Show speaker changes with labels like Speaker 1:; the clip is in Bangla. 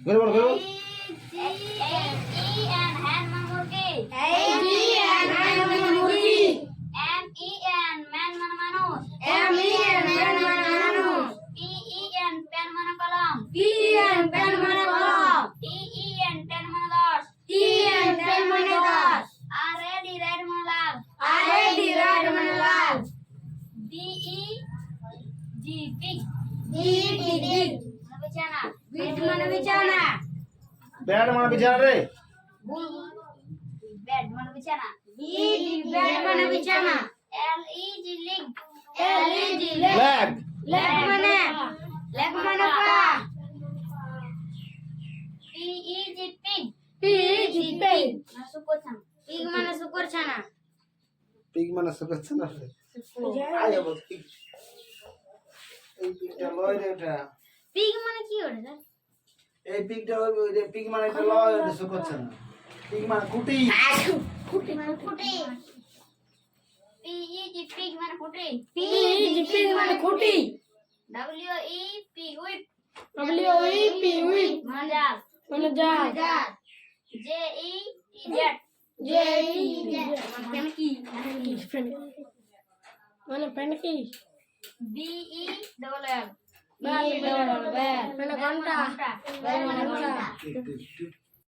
Speaker 1: বল বল বল
Speaker 2: H-E-N hen মানে মুরগি
Speaker 3: H-E-N hen মানে মুরগি
Speaker 2: M-E-N man মানে মানুষ
Speaker 3: M-E-N man মানে মানুষ
Speaker 2: P-E-N pen মানে কলম
Speaker 3: P-E-N pen মানে কলম
Speaker 2: T-E-N ten মানে দশ
Speaker 3: T-E-N ten মানে 10
Speaker 2: R-A-D red মানে লাল
Speaker 3: R-A-D red মানে লাল
Speaker 2: D-E-G pig
Speaker 3: D-E-G dig
Speaker 2: মানে বিছানা
Speaker 3: bed মানে বিছানা
Speaker 1: ব্যাট মানে বিছানা রে
Speaker 2: bed মানে বিছানা
Speaker 3: B-E-D bed মানে বিছানা
Speaker 2: L-E-G leg
Speaker 3: L-E-G leg
Speaker 1: leg
Speaker 3: leg মানে পা
Speaker 2: P-E-G pig
Speaker 3: P-E-G pig
Speaker 2: মানে শুকর ছানা
Speaker 3: pig মানে শুকর ছানা
Speaker 1: পিগ মানে সকাচ্ছে না রে আয় বল পিগ এই পিগটা লয় রে এটা
Speaker 3: pig মানে কি ওরে স্যার
Speaker 1: এই পিগটা ওই যে পিগ মানে এটা লয় এটা সকাচ্ছে না পিগ মানে কুটি
Speaker 2: খুঁটি মানে খুঁটি P-E-G pig মানে খুঁটি
Speaker 3: P-E-G pig মানে খুঁটি
Speaker 2: W-E pig whip
Speaker 3: W-E-P whip
Speaker 2: মানে জাল
Speaker 3: মানে জাল
Speaker 2: J-E-T jet
Speaker 3: J-E-T মানে কি মানে পেন কি
Speaker 2: B-E-double-L
Speaker 3: মানে ঘন্টা
Speaker 2: ঘন্টা
Speaker 3: মানে ঘন্টা
Speaker 1: টিক টিক টিক